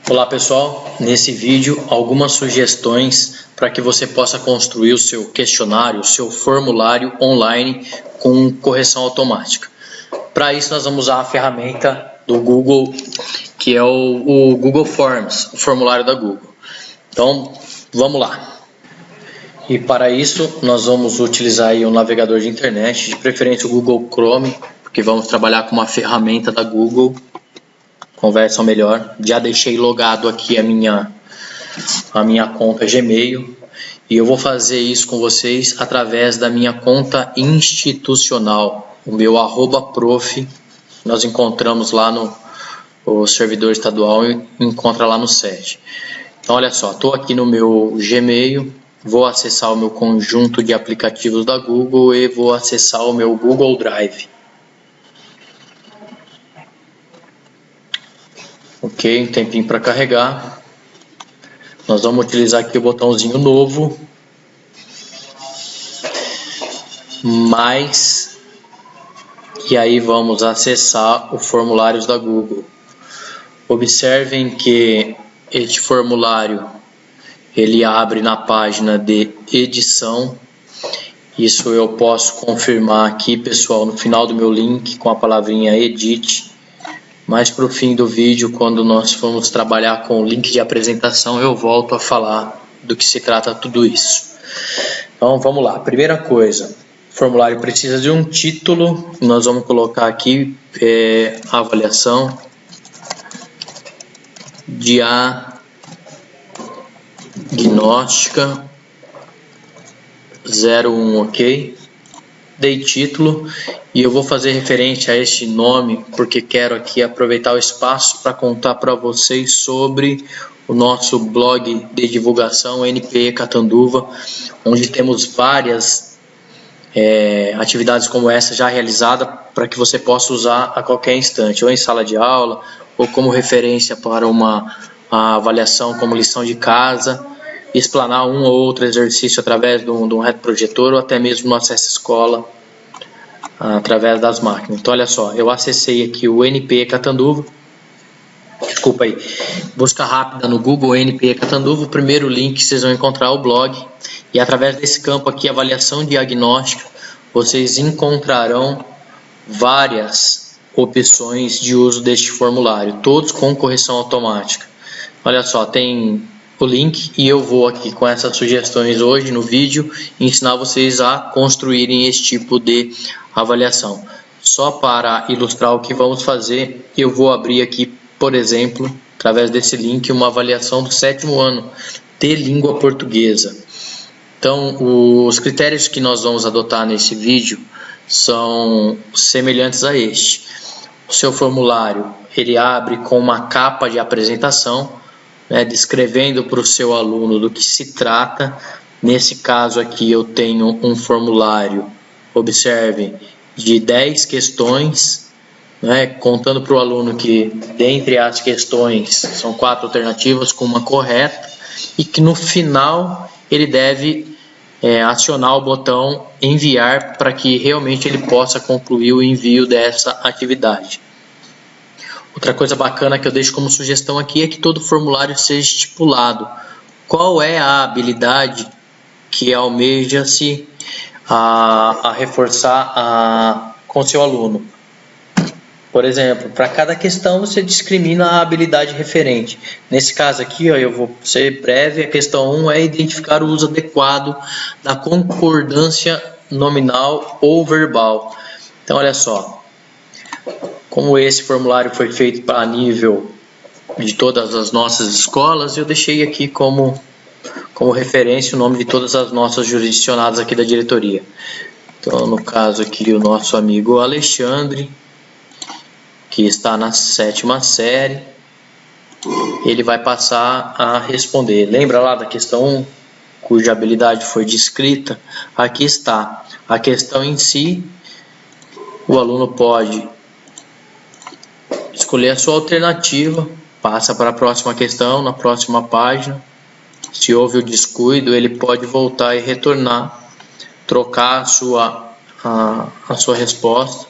Olá pessoal, nesse vídeo algumas sugestões para que você possa construir o seu questionário, o seu formulário online com correção automática. Para isso nós vamos usar a ferramenta do Google, que é o Google Forms, o formulário da Google. Então vamos lá. E para isso nós vamos utilizar aí um navegador de internet, de preferência o Google Chrome, porque vamos trabalhar com uma ferramenta da Google. Conversam melhor. Já deixei logado aqui a minha conta Gmail e eu vou fazer isso com vocês através da minha conta institucional, o meu @prof. Nós encontramos lá no servidor estadual e encontra lá no site. Então olha só, estou aqui no meu Gmail, vou acessar o meu conjunto de aplicativos da Google e vou acessar o meu Google Drive. Ok, um tempinho para carregar. Nós vamos utilizar aqui o botãozinho novo, mais, e aí vamos acessar o formulários da Google. Observem que este formulário ele abre na página de edição. Isso eu posso confirmar aqui, pessoal, no final do meu link com a palavrinha edit. Mas para o fim do vídeo, quando nós formos trabalhar com o link de apresentação, eu volto a falar do que se trata tudo isso. Então vamos lá, primeira coisa, o formulário precisa de um título, nós vamos colocar aqui avaliação diagnóstica 01, ok? Dei título e eu vou fazer referência a este nome porque quero aqui aproveitar o espaço para contar para vocês sobre o nosso blog de divulgação NPE Catanduva, onde temos várias atividades como essa já realizada para que você possa usar a qualquer instante, ou em sala de aula, ou como referência para uma avaliação como lição de casa, explanar um ou outro exercício através de um retroprojetor ou até mesmo no Acesse Escola através das máquinas. Então olha só, eu acessei aqui o NPE Catanduva, desculpa aí, busca rápida no Google NPE Catanduva, o primeiro link vocês vão encontrar o blog e através desse campo aqui, avaliação diagnóstica, vocês encontrarão várias opções de uso deste formulário, todos com correção automática. Olha só, tem o link e eu vou aqui com essas sugestões hoje no vídeo ensinar vocês a construírem esse tipo de avaliação. Só para ilustrar o que vamos fazer, eu vou abrir aqui, por exemplo, através desse link, uma avaliação do 7º ano de língua portuguesa. Então, os critérios que nós vamos adotar nesse vídeo são semelhantes a este. O seu formulário, ele abre com uma capa de apresentação, descrevendo para o seu aluno do que se trata. Nesse caso aqui eu tenho um formulário, observe, de 10 questões, contando para o aluno que dentre as questões são 4 alternativas com uma correta e que no final ele deve acionar o botão enviar para que realmente ele possa concluir o envio dessa atividade. Outra coisa bacana que eu deixo como sugestão aqui é que todo formulário seja estipulado qual é a habilidade que almeja-se a reforçar com seu aluno. Por exemplo, para cada questão você discrimina a habilidade referente. Nesse caso aqui, eu vou ser breve, a questão 1 é identificar o uso adequado da concordância nominal ou verbal. Então olha só, como esse formulário foi feito a nível de todas as nossas escolas, eu deixei aqui como referência o nome de todas as nossas jurisdicionadas aqui da diretoria. Então, no caso aqui, o nosso amigo Alexandre, que está na 7ª série, ele vai passar a responder. Lembra lá da questão 1, cuja habilidade foi descrita? Aqui está a questão em si. O aluno pode escolher a sua alternativa, passa para a próxima questão, na próxima página. Se houve o descuido, ele pode voltar e retornar, trocar a sua resposta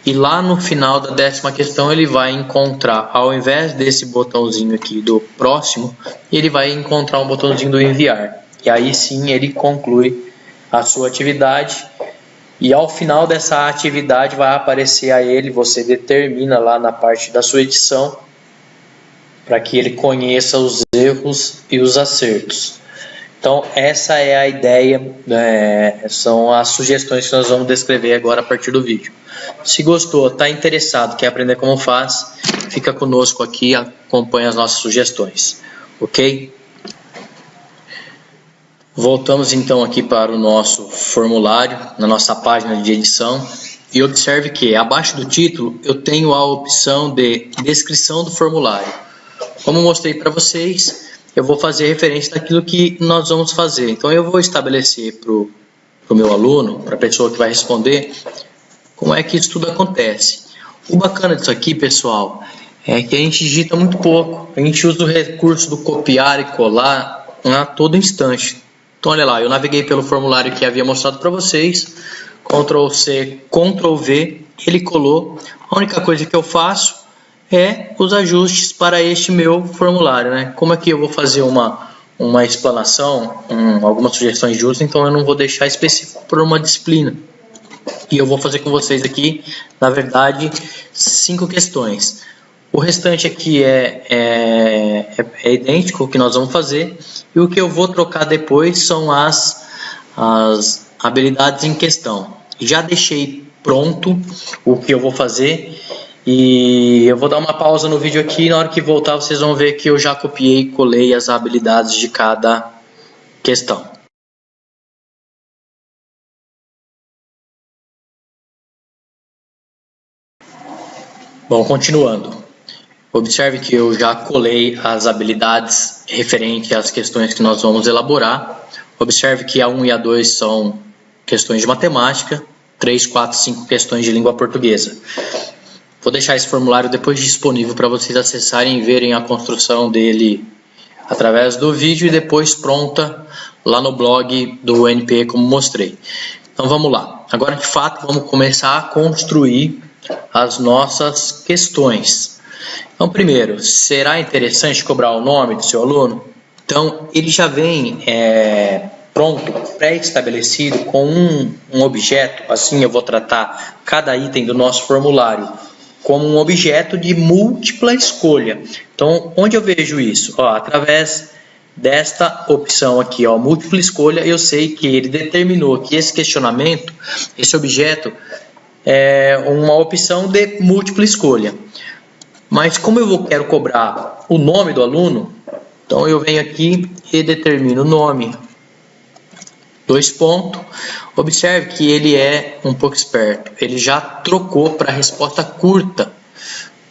e lá no final da 10ª questão ele vai encontrar, ao invés desse botãozinho aqui do próximo, ele vai encontrar um botãozinho do enviar. E aí sim ele conclui a sua atividade. E ao final dessa atividade vai aparecer a ele, você determina lá na parte da sua edição, para que ele conheça os erros e os acertos. Então essa é a ideia, são as sugestões que nós vamos descrever agora a partir do vídeo. Se gostou, está interessado, quer aprender como faz, fica conosco aqui, acompanha as nossas sugestões, ok? Voltamos então aqui para o nosso formulário, na nossa página de edição, e observe que abaixo do título eu tenho a opção de descrição do formulário. Como mostrei para vocês, eu vou fazer referência daquilo que nós vamos fazer. Então eu vou estabelecer para o meu aluno, para a pessoa que vai responder, como é que isso tudo acontece. O bacana disso aqui, pessoal, é que a gente digita muito pouco. A gente usa o recurso do copiar e colar a todo instante. Então olha lá, eu naveguei pelo formulário que havia mostrado para vocês, Ctrl C, Ctrl V, ele colou. A única coisa que eu faço é os ajustes para este meu formulário, né? Como aqui eu vou fazer uma explanação, algumas sugestões de uso, então eu não vou deixar específico por uma disciplina. E eu vou fazer com vocês aqui, na verdade, 5 questões. O restante aqui é idêntico ao que nós vamos fazer. E o que eu vou trocar depois são as habilidades em questão. Já deixei pronto o que eu vou fazer. E eu vou dar uma pausa no vídeo aqui. E na hora que voltar vocês vão ver que eu já copiei e colei as habilidades de cada questão. Bom, continuando. Observe que eu já colei as habilidades referentes às questões que nós vamos elaborar. Observe que a 1 e a 2 são questões de matemática, 3, 4, 5 questões de língua portuguesa. Vou deixar esse formulário depois disponível para vocês acessarem e verem a construção dele através do vídeo e depois pronta lá no blog do NP como mostrei. Então vamos lá. Agora de fato vamos começar a construir as nossas questões. Então, primeiro, será interessante cobrar o nome do seu aluno? Então, ele já vem pronto, pré-estabelecido com um objeto. Assim, eu vou tratar cada item do nosso formulário como um objeto de múltipla escolha. Então, onde eu vejo isso? Através desta opção aqui, múltipla escolha, eu sei que ele determinou que esse questionamento, esse objeto, é uma opção de múltipla escolha. Mas como eu quero cobrar o nome do aluno, então eu venho aqui e determino o nome. 2 pontos. Observe que ele é um pouco esperto. Ele já trocou para a resposta curta,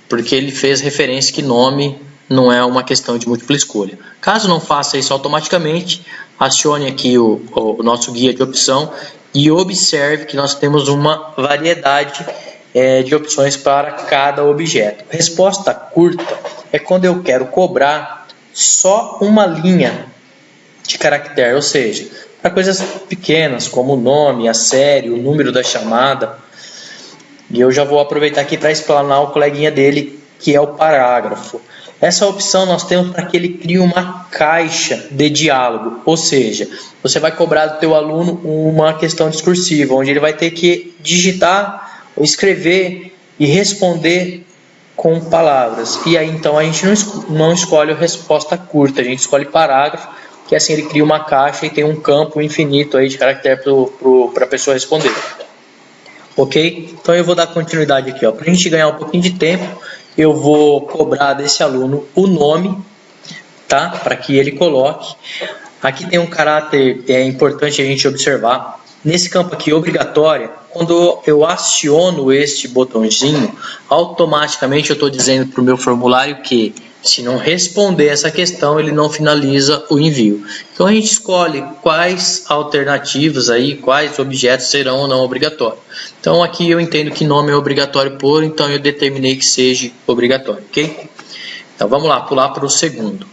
porque ele fez referência que nome não é uma questão de múltipla escolha. Caso não faça isso automaticamente, acione aqui o nosso guia de opção e observe que nós temos uma variedade de opções para cada objeto. Resposta curta é quando eu quero cobrar só uma linha de caractere, ou seja, para coisas pequenas como o nome, a série, o número da chamada. E eu já vou aproveitar aqui para explanar o coleguinha dele, que é o parágrafo. Essa opção nós temos para que ele crie uma caixa de diálogo, ou seja, você vai cobrar do teu aluno uma questão discursiva, onde ele vai ter que digitar, escrever e responder com palavras. E aí então a gente não escolhe a resposta curta, a gente escolhe parágrafo, que assim ele cria uma caixa e tem um campo infinito aí de caractere para a pessoa responder. Ok? Então eu vou dar continuidade aqui. Para a gente ganhar um pouquinho de tempo, eu vou cobrar desse aluno o nome, tá? Para que ele coloque. Aqui tem um caráter importante a gente observar. Nesse campo aqui, obrigatória, quando eu aciono este botãozinho, automaticamente eu estou dizendo para o meu formulário que se não responder essa questão, ele não finaliza o envio. Então a gente escolhe quais alternativas aí, quais objetos serão ou não obrigatórios. Então aqui eu entendo que nome é obrigatório por, então eu determinei que seja obrigatório, ok? Então vamos lá, pular para o segundo.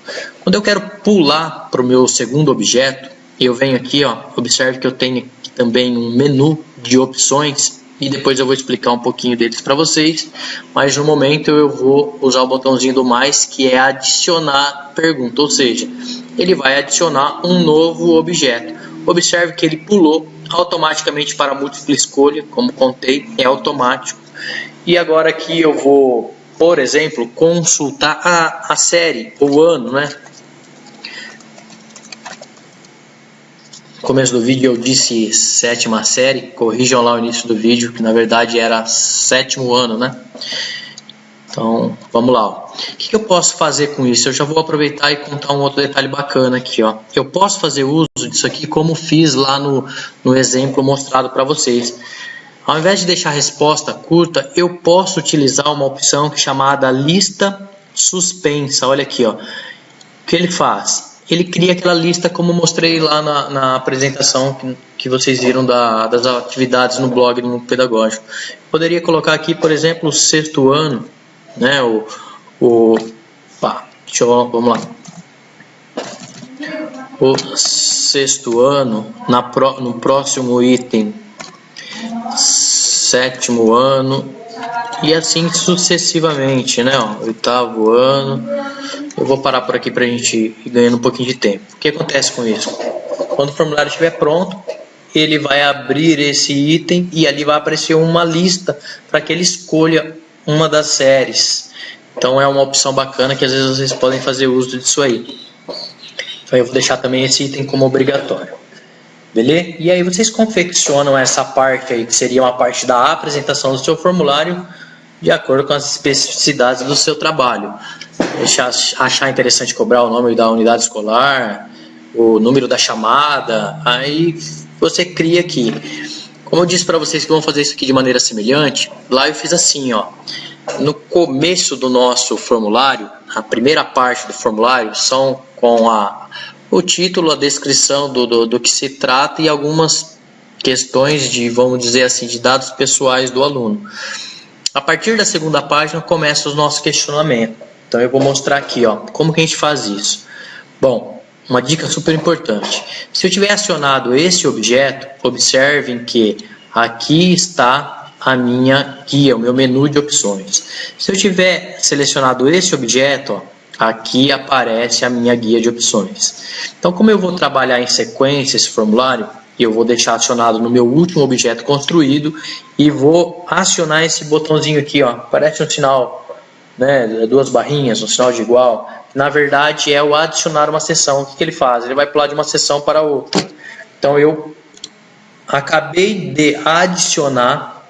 Quando eu quero pular para o meu segundo objeto, eu venho aqui, observe que eu tenho aqui também um menu de opções e depois eu vou explicar um pouquinho deles para vocês, mas no momento eu vou usar o botãozinho do mais, que é adicionar pergunta, ou seja, ele vai adicionar um novo objeto. Observe que ele pulou automaticamente para a múltipla escolha, como contei, é automático. E agora aqui eu vou, por exemplo, consultar a série, o ano, né? No começo do vídeo eu disse 7ª série, corrijam lá o início do vídeo, que na verdade era 7º ano, né? Então, vamos lá. Ó. O que eu posso fazer com isso? Eu já vou aproveitar e contar um outro detalhe bacana aqui. Ó. Eu posso fazer uso disso aqui como fiz lá no exemplo mostrado para vocês. Ao invés de deixar a resposta curta, eu posso utilizar uma opção chamada lista suspensa. Olha aqui, ó. O que ele faz? Ele cria aquela lista como mostrei lá na apresentação que vocês viram das atividades no blog do Núcleo Pedagógico. Eu poderia colocar aqui, por exemplo, o 6º ano, né? Vamos lá. O 6º ano, no próximo item, 7º ano, e assim sucessivamente, né? Ó, 8º ano. Eu vou parar por aqui para a gente ir ganhando um pouquinho de tempo. O que acontece com isso? Quando o formulário estiver pronto, ele vai abrir esse item e ali vai aparecer uma lista para que ele escolha uma das séries. Então é uma opção bacana que às vezes vocês podem fazer uso disso aí. Então eu vou deixar também esse item como obrigatório. Beleza? E aí vocês confeccionam essa parte aí, que seria uma parte da apresentação do seu formulário, de acordo com as especificidades do seu trabalho. Achar interessante cobrar o nome da unidade escolar, o número da chamada, aí você cria aqui. Como eu disse para vocês que vão fazer isso aqui de maneira semelhante, lá eu fiz assim, ó. No começo do nosso formulário, a primeira parte do formulário são com o título, a descrição do que se trata e algumas questões de, vamos dizer assim, de dados pessoais do aluno. A partir da segunda página começa o nosso questionamento. Então eu vou mostrar aqui, ó, como que a gente faz isso. Bom, uma dica super importante. Se eu tiver acionado esse objeto, observem que aqui está a minha guia, o meu menu de opções. Se eu tiver selecionado esse objeto, ó, aqui aparece a minha guia de opções. Então, como eu vou trabalhar em sequência esse formulário, eu vou deixar acionado no meu último objeto construído e vou acionar esse botãozinho aqui, ó. Parece um sinal, né, 2 barrinhas, um sinal de igual. Na verdade é o adicionar uma seção. O que ele faz? Ele vai pular de uma seção para outra. Então eu acabei de adicionar,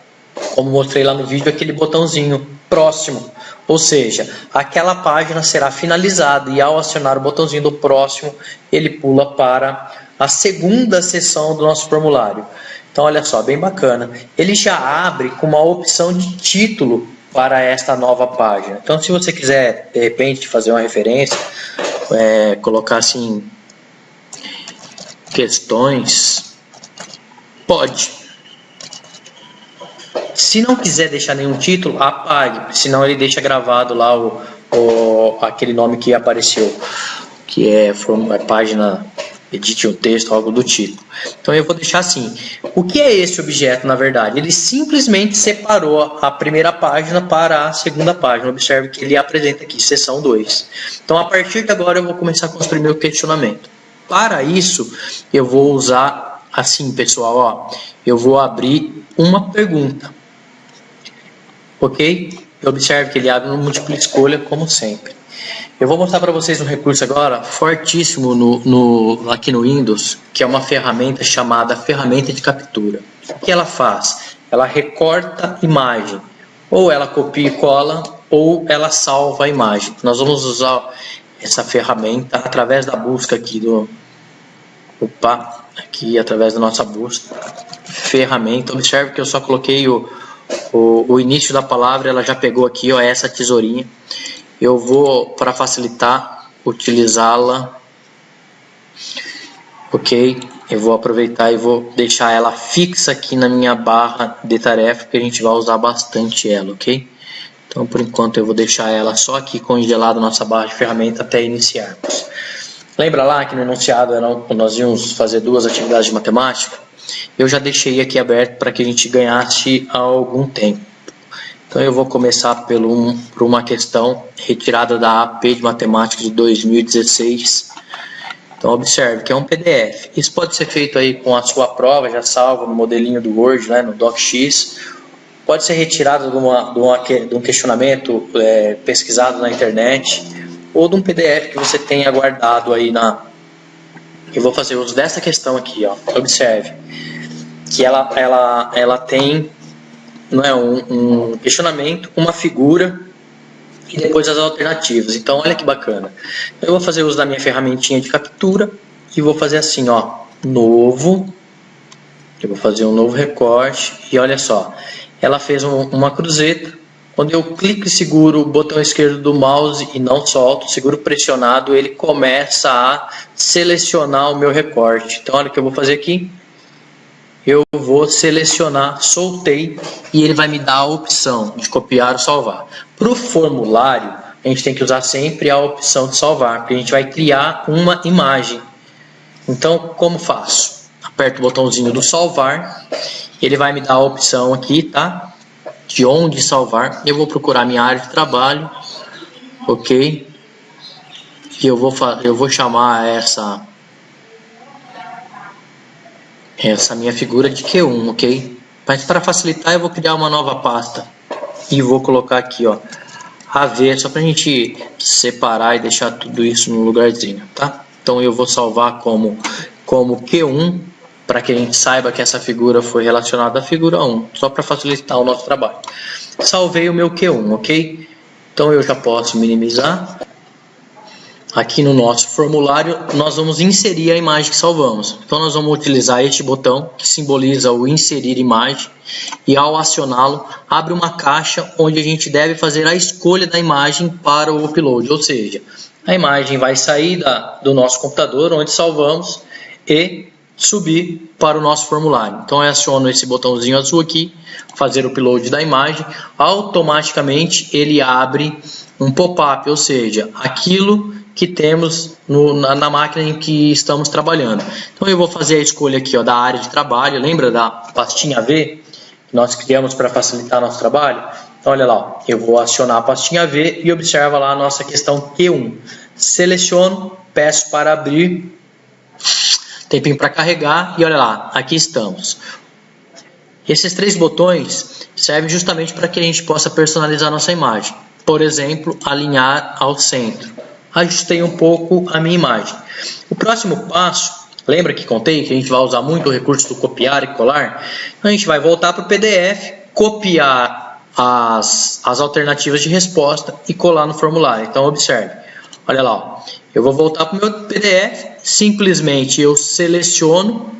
como mostrei lá no vídeo, aquele botãozinho próximo. Ou seja, aquela página será finalizada e ao acionar o botãozinho do próximo, ele pula para a segunda seção do nosso formulário. Então olha só, bem bacana. Ele já abre com uma opção de título para esta nova página. Então se você quiser de repente fazer uma referência, colocar assim questões, pode. Se não quiser deixar nenhum título, apague, senão ele deixa gravado lá aquele nome que apareceu, que é página, edite um texto, algo do tipo. Então eu vou deixar assim. O que é esse objeto, na verdade? Ele simplesmente separou a primeira página para a segunda página. Observe que ele apresenta aqui, seção 2. Então a partir de agora eu vou começar a construir meu questionamento. Para isso, eu vou usar assim, pessoal, ó, eu vou abrir uma pergunta. Ok? Observe que ele abre no múltipla escolha, como sempre. Eu vou mostrar para vocês um recurso agora fortíssimo aqui no Windows, que é uma ferramenta chamada ferramenta de captura. O que ela faz? Ela recorta imagem, ou ela copia e cola, ou ela salva a imagem. Nós vamos usar essa ferramenta através da busca aqui aqui através da nossa busca, ferramenta. Observe que eu só coloquei o início da palavra, ela já pegou aqui, ó, essa tesourinha. Eu vou, para facilitar, utilizá-la, ok? Eu vou aproveitar e vou deixar ela fixa aqui na minha barra de tarefa, porque a gente vai usar bastante ela, ok? Então, por enquanto, eu vou deixar ela só aqui congelada na nossa barra de ferramenta até iniciarmos. Lembra lá que no enunciado nós íamos fazer 2 atividades de matemática? eu já deixei aqui aberto para que a gente ganhasse algum tempo. Então eu vou começar por uma questão retirada da AP de Matemática de 2016. Então observe que é um PDF. Isso pode ser feito aí com a sua prova, já salvo no modelinho do Word, né, no DocX. Pode ser retirado de um questionamento pesquisado na internet, ou de um PDF que você tenha guardado aí na... Eu vou fazer uso dessa questão aqui, ó. Observe que ela tem, não é, um questionamento, uma figura e depois as alternativas. Então olha que bacana. Eu vou fazer uso da minha ferramentinha de captura e vou fazer assim, ó, novo. Eu vou fazer um novo recorte e olha só, ela fez uma cruzeta. Quando eu clico e seguro o botão esquerdo do mouse e não solto, seguro pressionado, ele começa a selecionar o meu recorte. Então olha o que eu vou fazer aqui. Eu vou selecionar, soltei, e ele vai me dar a opção de copiar ou salvar. Para o formulário, a gente tem que usar sempre a opção de salvar, porque a gente vai criar uma imagem. Então, como faço? Aperto o botãozinho do salvar, ele vai me dar a opção aqui, tá? De onde salvar. Eu vou procurar minha área de trabalho, ok? E eu vou chamar essa minha figura de Q1, ok? Mas para facilitar eu vou criar uma nova pasta e vou colocar aqui, ó, AV, só para a gente separar e deixar tudo isso no lugarzinho, tá? Então eu vou salvar como Q1, para que a gente saiba que essa figura foi relacionada à figura 1, só para facilitar o nosso trabalho. Salvei o meu Q1, ok? Então eu já posso minimizar. Aqui no nosso formulário, nós vamos inserir a imagem que salvamos. Então, nós vamos utilizar este botão, que simboliza o inserir imagem, e ao acioná-lo, abre uma caixa onde a gente deve fazer a escolha da imagem para o upload. Ou seja, a imagem vai sair do nosso computador, onde salvamos, e subir para o nosso formulário. Então, eu aciono esse botãozinho azul aqui, fazer o upload da imagem, automaticamente ele abre um pop-up, ou seja, aquilo que temos na máquina em que estamos trabalhando. Então eu vou fazer a escolha aqui, ó, da área de trabalho. Lembra da pastinha V que nós criamos para facilitar nosso trabalho? Então olha lá, ó, eu vou acionar a pastinha V e observa lá a nossa questão Q1. Seleciono, peço para abrir, tempinho para carregar e olha lá, aqui estamos. Esses três botões servem justamente para que a gente possa personalizar nossa imagem. Por exemplo, alinhar ao centro. Ajustei um pouco a minha imagem. O próximo passo, lembra que contei que a gente vai usar muito o recurso do copiar e colar? Então a gente vai voltar para o PDF, copiar as alternativas de resposta e colar no formulário. Então observe, olha lá, ó. Eu vou voltar para o meu PDF, simplesmente eu seleciono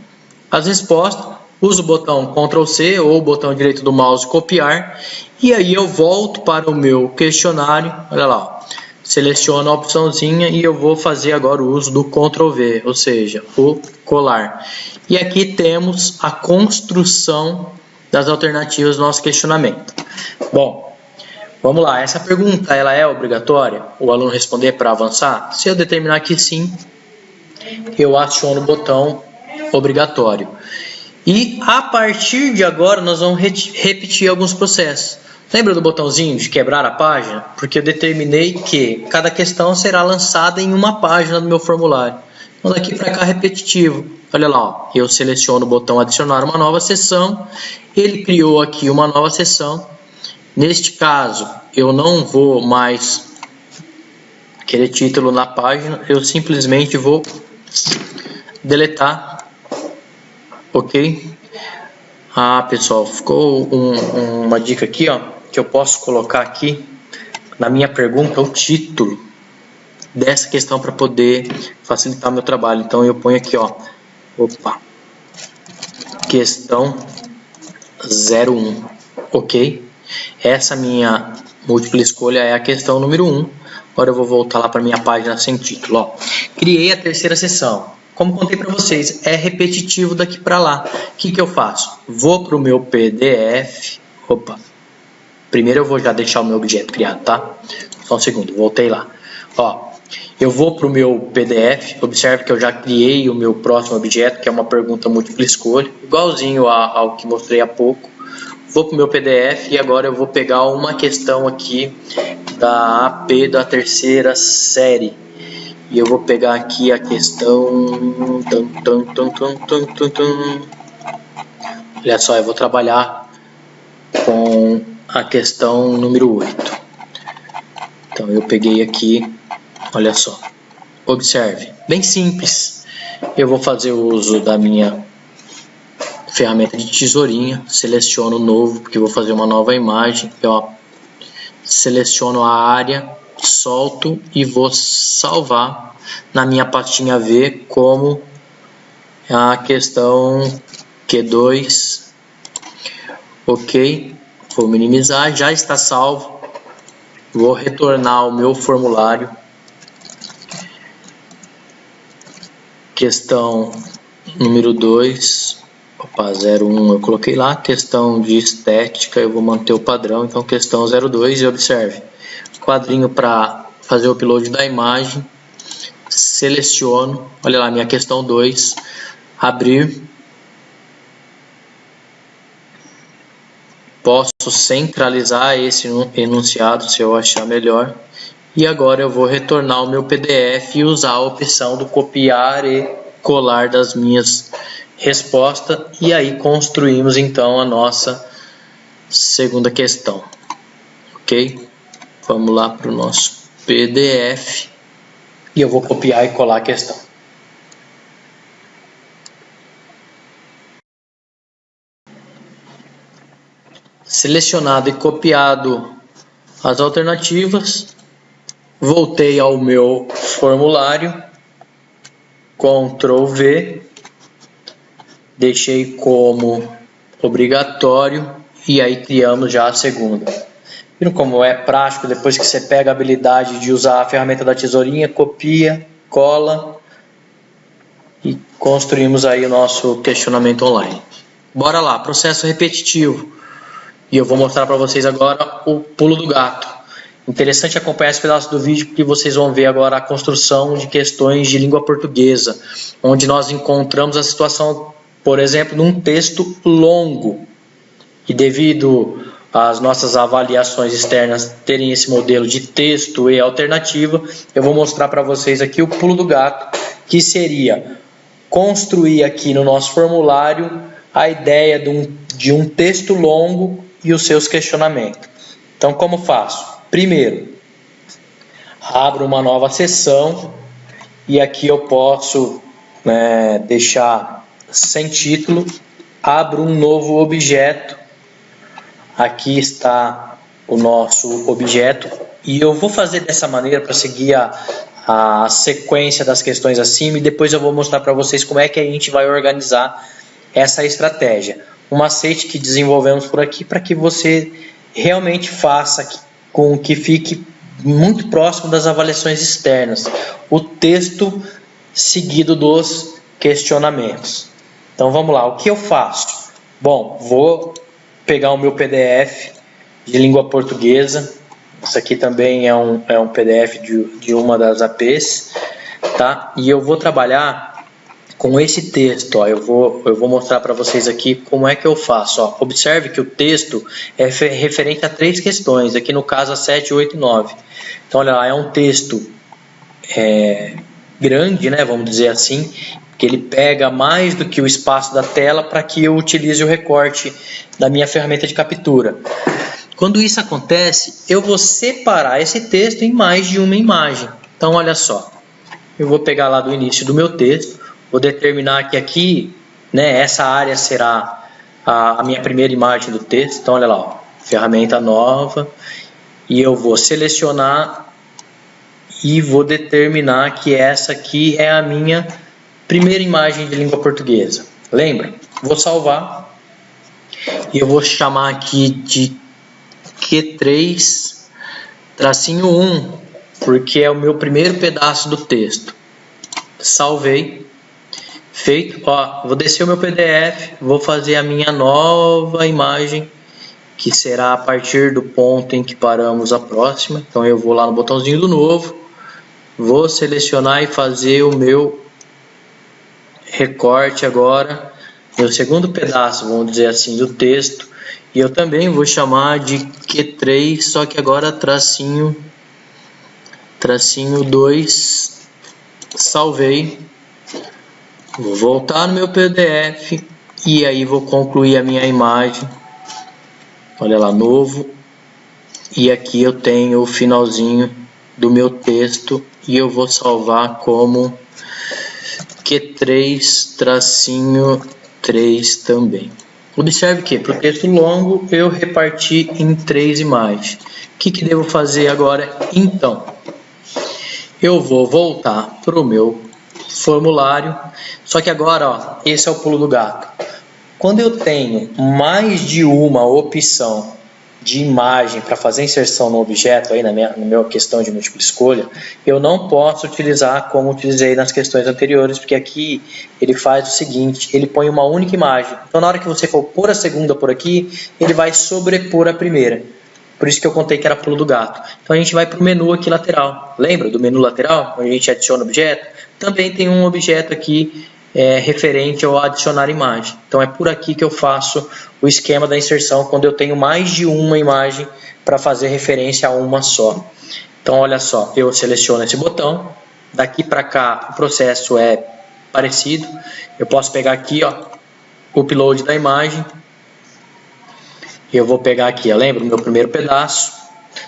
as respostas, uso o botão Ctrl C ou o botão direito do mouse copiar e aí eu volto para o meu questionário, olha lá, ó. Seleciono a opçãozinha e eu vou fazer agora o uso do Ctrl V, ou seja, o colar. E aqui temos a construção das alternativas do nosso questionamento. Bom, vamos lá. Essa pergunta ela é obrigatória? O aluno responder para avançar? Se eu determinar que sim, eu aciono o botão obrigatório. E a partir de agora nós vamos repetir alguns processos. Lembra do botãozinho de quebrar a página? Porque eu determinei que cada questão será lançada em uma página do meu formulário. Então daqui para cá repetitivo. Olha lá, ó, eu seleciono o botão adicionar uma nova seção. Ele criou aqui uma nova seção. Neste caso, eu não vou mais querer título na página. Eu simplesmente vou deletar. Ok? Ah, pessoal, ficou uma dica aqui, ó, que eu posso colocar aqui na minha pergunta o título dessa questão para poder facilitar meu trabalho. Então eu ponho aqui, ó, opa, questão 01, ok? Essa minha múltipla escolha é a questão número 1. Agora eu vou voltar lá para minha página sem título, ó. Criei a terceira seção. Como contei para vocês, é repetitivo daqui para lá. O que eu faço? Vou para o meu PDF. Opa. Primeiro eu vou já deixar o meu objeto criado, tá? Só um segundo, voltei lá. Ó, Eu vou para o meu PDF, observe que eu já criei o meu próximo objeto, que é uma pergunta múltipla escolha, igualzinho ao que mostrei há pouco. Vou para o meu PDF e agora eu vou pegar uma questão aqui da AP da terceira série. E eu vou pegar aqui a questão... Olha só, eu vou trabalhar com a questão número 8. Então eu peguei aqui, olha só, observe, bem simples. Eu vou fazer uso da minha ferramenta de tesourinha, seleciono o novo, porque eu vou fazer uma nova imagem. Eu seleciono a área, solto e vou salvar na minha pastinha V como a questão Q2. Ok, vou minimizar, já está salvo. Vou retornar ao meu formulário. Questão número 2, opa, 01 eu coloquei lá. Questão de estética, eu vou manter o padrão, então questão 02, e observe. Quadrinho para fazer o upload da imagem. Seleciono, olha lá, minha questão 2, abrir. Posso centralizar esse enunciado se eu achar melhor. E agora eu vou retornar ao meu PDF e usar a opção do copiar e colar das minhas respostas. E aí construímos então a nossa segunda questão. Ok? Vamos lá para o nosso PDF. E eu vou copiar e colar a questão. Selecionado e copiado as alternativas, voltei ao meu formulário, Ctrl V, deixei como obrigatório e aí criamos já a segunda. Viram como é prático depois que você pega a habilidade de usar a ferramenta da tesourinha, copia, cola e construímos aí o nosso questionamento online. Bora lá, processo repetitivo. E eu vou mostrar para vocês agora o pulo do gato. Interessante acompanhar esse pedaço do vídeo porque vocês vão ver agora a construção de questões de língua portuguesa, onde nós encontramos a situação, por exemplo, num texto longo. E devido às nossas avaliações externas terem esse modelo de texto e alternativa, eu vou mostrar para vocês aqui o pulo do gato, que seria construir aqui no nosso formulário a ideia de um texto longo e os seus questionamentos. Então, como faço? Primeiro, abro uma nova seção e aqui eu posso deixar sem título, abro um novo objeto. Aqui está o nosso objeto e eu vou fazer dessa maneira para seguir a sequência das questões acima e depois eu vou mostrar para vocês como é que a gente vai organizar essa estratégia. Um macete que desenvolvemos por aqui para que você realmente faça com que fique muito próximo das avaliações externas, o texto seguido dos questionamentos. Então vamos lá, o que eu faço? Bom, vou pegar o meu PDF de língua portuguesa, isso aqui também é um PDF de uma das APs, tá? E eu vou trabalhar com esse texto, ó, eu vou mostrar para vocês aqui como é que eu faço. Ó. Observe que o texto é referente a 3 questões, aqui no caso a 7, 8 e 9. Então, olha lá, é um texto grande, né, vamos dizer assim, que ele pega mais do que o espaço da tela para que eu utilize o recorte da minha ferramenta de captura. Quando isso acontece, eu vou separar esse texto em mais de uma imagem. Então, olha só, eu vou pegar lá do início do meu texto, vou determinar que aqui, né, essa área será a minha primeira imagem do texto. Então, olha lá, ó, ferramenta nova, e eu vou selecionar e vou determinar que essa aqui é a minha primeira imagem de língua portuguesa. Lembra? Vou salvar e eu vou chamar aqui de Q3-1, porque é o meu primeiro pedaço do texto. Salvei. Feito, ó, vou descer o meu PDF, vou fazer a minha nova imagem, que será a partir do ponto em que paramos a próxima. Então eu vou lá no botãozinho do novo, Vou selecionar e fazer o meu recorte agora, meu segundo pedaço, vamos dizer assim, do texto. E eu também vou chamar de Q3, só que agora tracinho 2, salvei. Vou voltar no meu PDF e aí vou concluir a minha imagem. Olha lá, novo. E aqui eu tenho o finalzinho do meu texto e eu vou salvar como Q3-3 também. Observe que para o texto longo eu reparti em 3 imagens. O que devo fazer agora? Então, eu vou voltar para o meu formulário. Só que agora, ó, esse é o pulo do gato. Quando eu tenho mais de uma opção de imagem para fazer inserção no objeto, aí na minha questão de múltipla escolha, eu não posso utilizar como utilizei nas questões anteriores, porque aqui ele faz o seguinte, ele põe uma única imagem. Então na hora que você for pôr a segunda por aqui, ele vai sobrepor a primeira. Por isso que eu contei que era pulo do gato. Então a gente vai para o menu aqui lateral. Lembra do menu lateral, onde a gente adiciona objeto? Também tem um objeto aqui referente ao adicionar imagem. Então é por aqui que eu faço o esquema da inserção quando eu tenho mais de uma imagem para fazer referência a uma só. Então olha só, eu seleciono esse botão, daqui para cá o processo é parecido. Eu posso pegar aqui, ó, o upload da imagem. Eu vou pegar aqui, ó, lembra o meu primeiro pedaço.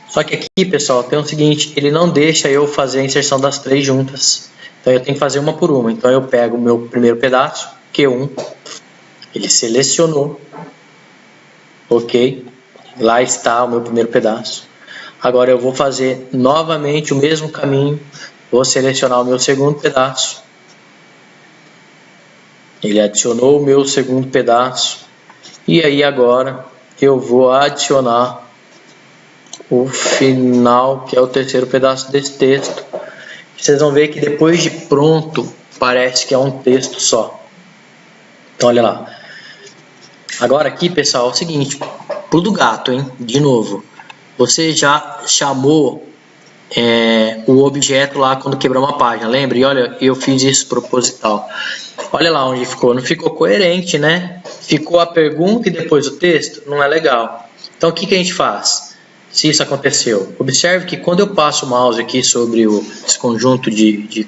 Só que aqui, pessoal, tem o seguinte, ele não deixa eu fazer a inserção das 3 juntas. Então eu tenho que fazer uma por uma. Então eu pego o meu primeiro pedaço, Q1, ele selecionou, ok, lá está o meu primeiro pedaço. Agora eu vou fazer novamente o mesmo caminho, vou selecionar o meu segundo pedaço, ele adicionou o meu segundo pedaço, e aí agora eu vou adicionar o final, que é o terceiro pedaço desse texto. Vocês vão ver que depois de pronto, parece que é um texto só. Então, olha lá. Agora aqui, pessoal, é o seguinte. Pulo do gato, hein? De novo. Você já chamou o objeto lá quando quebrar uma página. Lembra? E olha, eu fiz isso proposital. Olha lá onde ficou. Não ficou coerente, né? Ficou a pergunta e depois o texto. Não é legal. Então, o que a gente faz? Se isso aconteceu, observe que quando eu passo o mouse aqui sobre esse conjunto de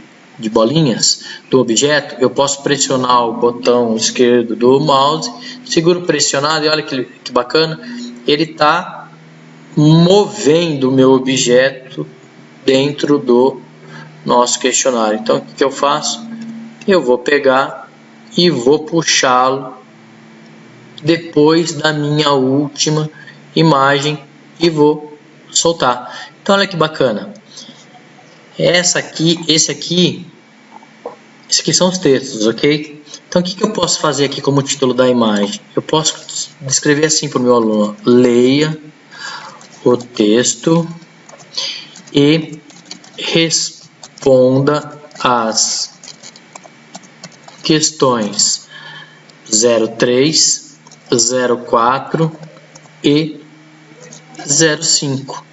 bolinhas do objeto, eu posso pressionar o botão esquerdo do mouse, seguro pressionado e olha que bacana, ele está movendo o meu objeto dentro do nosso questionário. Então o que eu faço? Eu vou pegar e vou puxá-lo depois da minha última imagem e vou soltar. Então olha que bacana. Esses aqui são os textos, ok? Então o que eu posso fazer aqui como título da imagem? Eu posso descrever assim para o meu aluno: leia o texto e responda as questões 03, 04 e 05.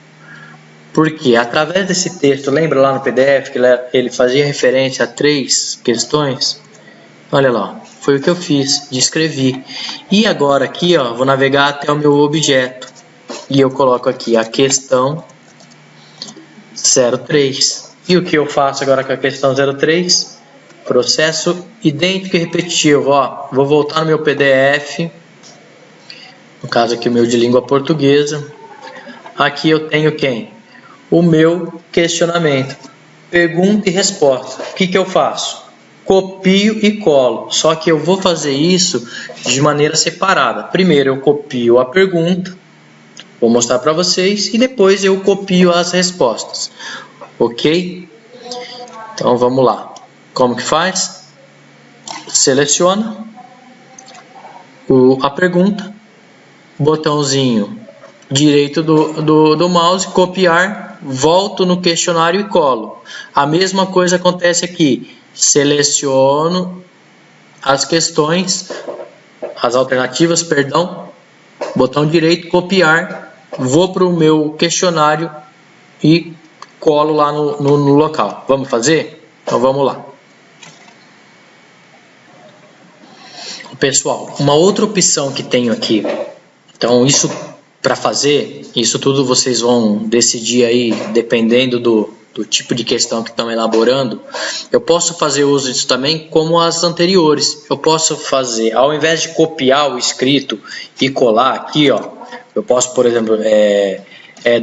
Porque através desse texto, lembra lá no PDF que ele fazia referência a 3 questões? Olha lá, foi o que eu fiz, descrevi. E agora aqui, ó, vou navegar até o meu objeto. E eu coloco aqui a questão 03. E o que eu faço agora com a questão 03? Processo idêntico e repetitivo. Ó, vou voltar no meu PDF. No caso aqui o meu de língua portuguesa. Aqui eu tenho quem? O meu questionamento. Pergunta e resposta. O que eu faço? Copio e colo. Só que eu vou fazer isso de maneira separada. Primeiro eu copio a pergunta. Vou mostrar para vocês. E depois eu copio as respostas. Ok? Então vamos lá. Como que faz? Seleciona a pergunta. Botãozinho direito do mouse, copiar, volto no questionário e colo. A mesma coisa acontece aqui. Seleciono as questões, as alternativas, perdão, botão direito, copiar, vou para o meu questionário e colo lá no local. Vamos fazer? Então vamos lá. Pessoal, uma outra opção que tenho aqui, então isso para fazer, isso tudo vocês vão decidir aí, dependendo do tipo de questão que estão elaborando. Eu posso fazer uso disso também como as anteriores. Eu posso fazer, ao invés de copiar o escrito e colar aqui, ó, eu posso, por exemplo,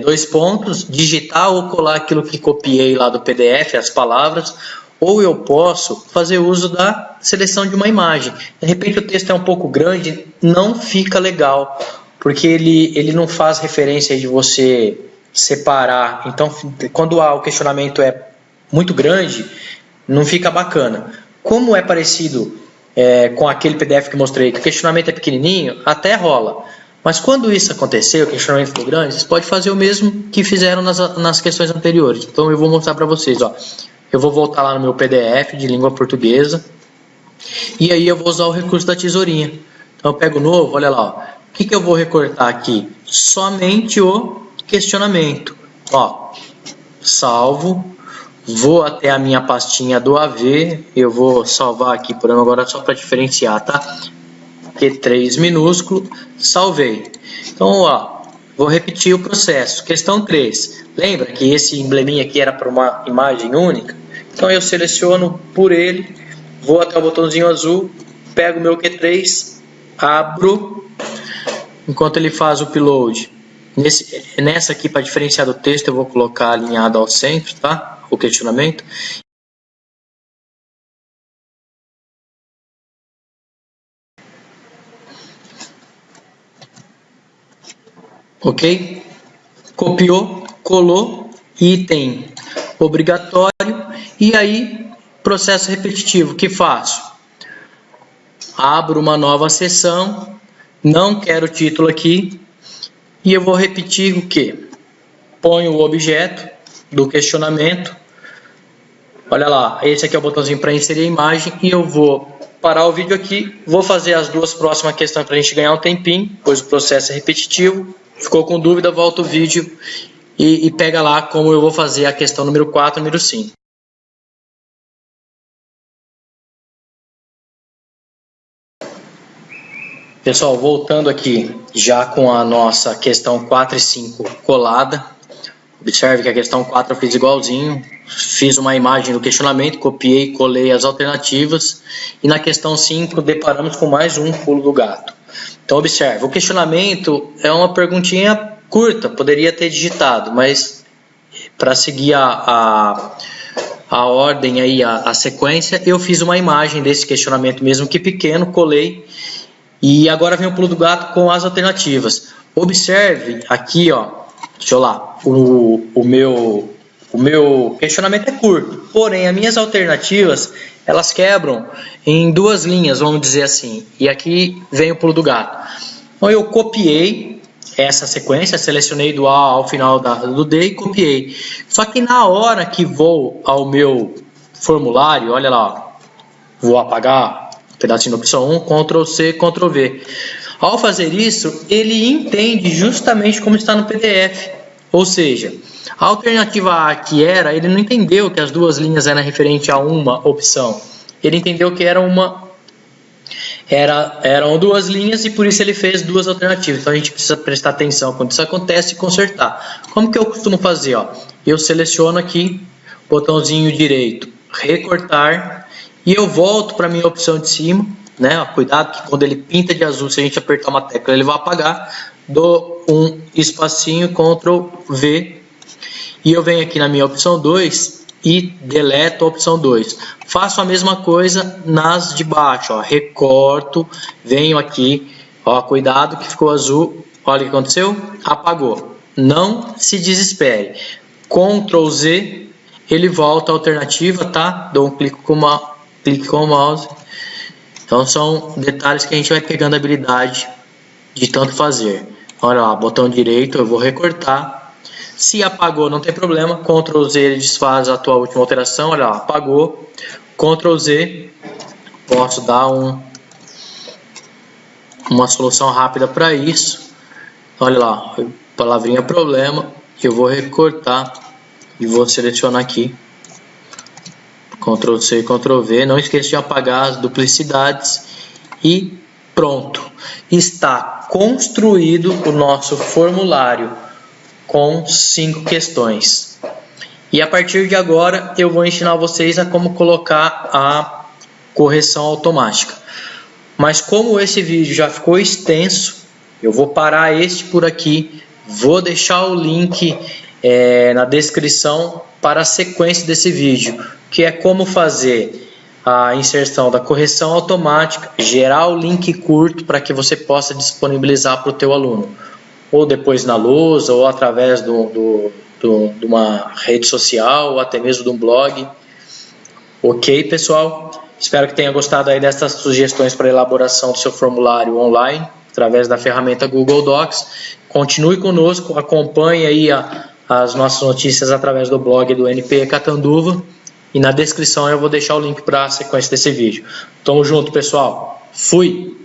dois pontos, digitar ou colar aquilo que copiei lá do PDF, as palavras, ou eu posso fazer uso da seleção de uma imagem. De repente o texto é um pouco grande, não fica legal, porque ele não faz referência de você separar. Então, quando o questionamento é muito grande, não fica bacana. Como é parecido com aquele PDF que mostrei, que o questionamento é pequenininho, até rola. Mas quando isso acontecer, o questionamento ficou grande, vocês podem fazer o mesmo que fizeram nas questões anteriores. Então eu vou mostrar para vocês, ó. Eu vou voltar lá no meu PDF de língua portuguesa e aí eu vou usar o recurso da tesourinha. Então eu pego o novo, olha lá, ó. O que eu vou recortar aqui? Somente o questionamento. Ó, salvo, vou até a minha pastinha do AV, eu vou salvar aqui por agora só para diferenciar, tá? Q3 minúsculo, salvei. Então, ó, vou repetir o processo. Questão 3. Lembra que esse embleminha aqui era para uma imagem única? Então eu seleciono por ele, vou até o botãozinho azul, pego o meu Q3, abro, enquanto ele faz o upload. Nessa aqui, para diferenciar do texto, eu vou colocar alinhado ao centro, tá? O questionamento. Ok? Copiou, colou, item obrigatório, e aí processo repetitivo. O que faço? Abro uma nova seção, não quero o título aqui, e eu vou repetir o que? Ponho o objeto do questionamento, olha lá, esse aqui é o botãozinho para inserir a imagem, e eu vou parar o vídeo aqui, vou fazer as duas próximas questões para a gente ganhar um tempinho, pois o processo é repetitivo. Ficou com dúvida, volta o vídeo e pega lá como eu vou fazer a questão número 4 e número 5. Pessoal, voltando aqui já com a nossa questão 4 e 5 colada. Observe que a questão 4 eu fiz igualzinho. Fiz uma imagem do questionamento, copiei e colei as alternativas. E na questão 5 deparamos com mais um pulo do gato. Então observe, o questionamento é uma perguntinha curta, poderia ter digitado, mas para seguir a ordem aí, a sequência, eu fiz uma imagem desse questionamento mesmo que pequeno, colei, e agora vem o pulo do gato com as alternativas. Observe aqui, ó, deixa eu lá, o meu questionamento é curto, porém as minhas alternativas, elas quebram em duas linhas, vamos dizer assim, e aqui vem o pulo do gato. Então eu copiei essa sequência, selecionei do A ao final do D e copiei. Só que na hora que vou ao meu formulário, olha lá, vou apagar um pedacinho da opção 1, Ctrl C, Ctrl V. Ao fazer isso, ele entende justamente como está no PDF. Ou seja, a alternativa A que era, ele não entendeu que as duas linhas eram referentes a uma opção. Ele entendeu que eram duas linhas e por isso ele fez duas alternativas. Então a gente precisa prestar atenção quando isso acontece e consertar. Como que eu costumo fazer? Ó? Eu seleciono aqui, botãozinho direito, recortar, e eu volto para a minha opção de cima, né? Cuidado que quando ele pinta de azul, se a gente apertar uma tecla ele vai apagar. Dou um espacinho, Ctrl V, e eu venho aqui na minha opção 2 e deleto a opção 2. Faço a mesma coisa nas de baixo, ó, recorto, venho aqui, ó, cuidado que ficou azul, olha o que aconteceu, apagou. Não se desespere. Ctrl Z, ele volta a alternativa, tá? Dou um clique com o mouse. Então são detalhes que a gente vai pegando a habilidade de tanto fazer. Olha lá, botão direito, eu vou recortar. Se apagou, não tem problema. Ctrl Z, ele desfaz a tua última alteração. Olha lá, apagou. Ctrl Z, posso dar uma solução rápida para isso. Olha lá, palavrinha problema. Eu vou recortar e vou selecionar aqui. Ctrl C e Ctrl V. Não esqueça de apagar as duplicidades e pronto. Está construído o nosso formulário com 5 questões. E a partir de agora eu vou ensinar vocês a como colocar a correção automática. Mas como esse vídeo já ficou extenso, eu vou parar este por aqui. Vou deixar o link na descrição para a sequência desse vídeo, que é como fazer a inserção da correção automática, gerar o link curto para que você possa disponibilizar para o teu aluno, ou depois na lousa, ou através de uma rede social, ou até mesmo de um blog. Ok, pessoal? Espero que tenha gostado aí dessas sugestões para elaboração do seu formulário online, através da ferramenta Google Docs. Continue conosco, acompanhe aí as nossas notícias através do blog do NP Catanduva. E na descrição eu vou deixar o link para a sequência desse vídeo. Tamo junto, pessoal. Fui!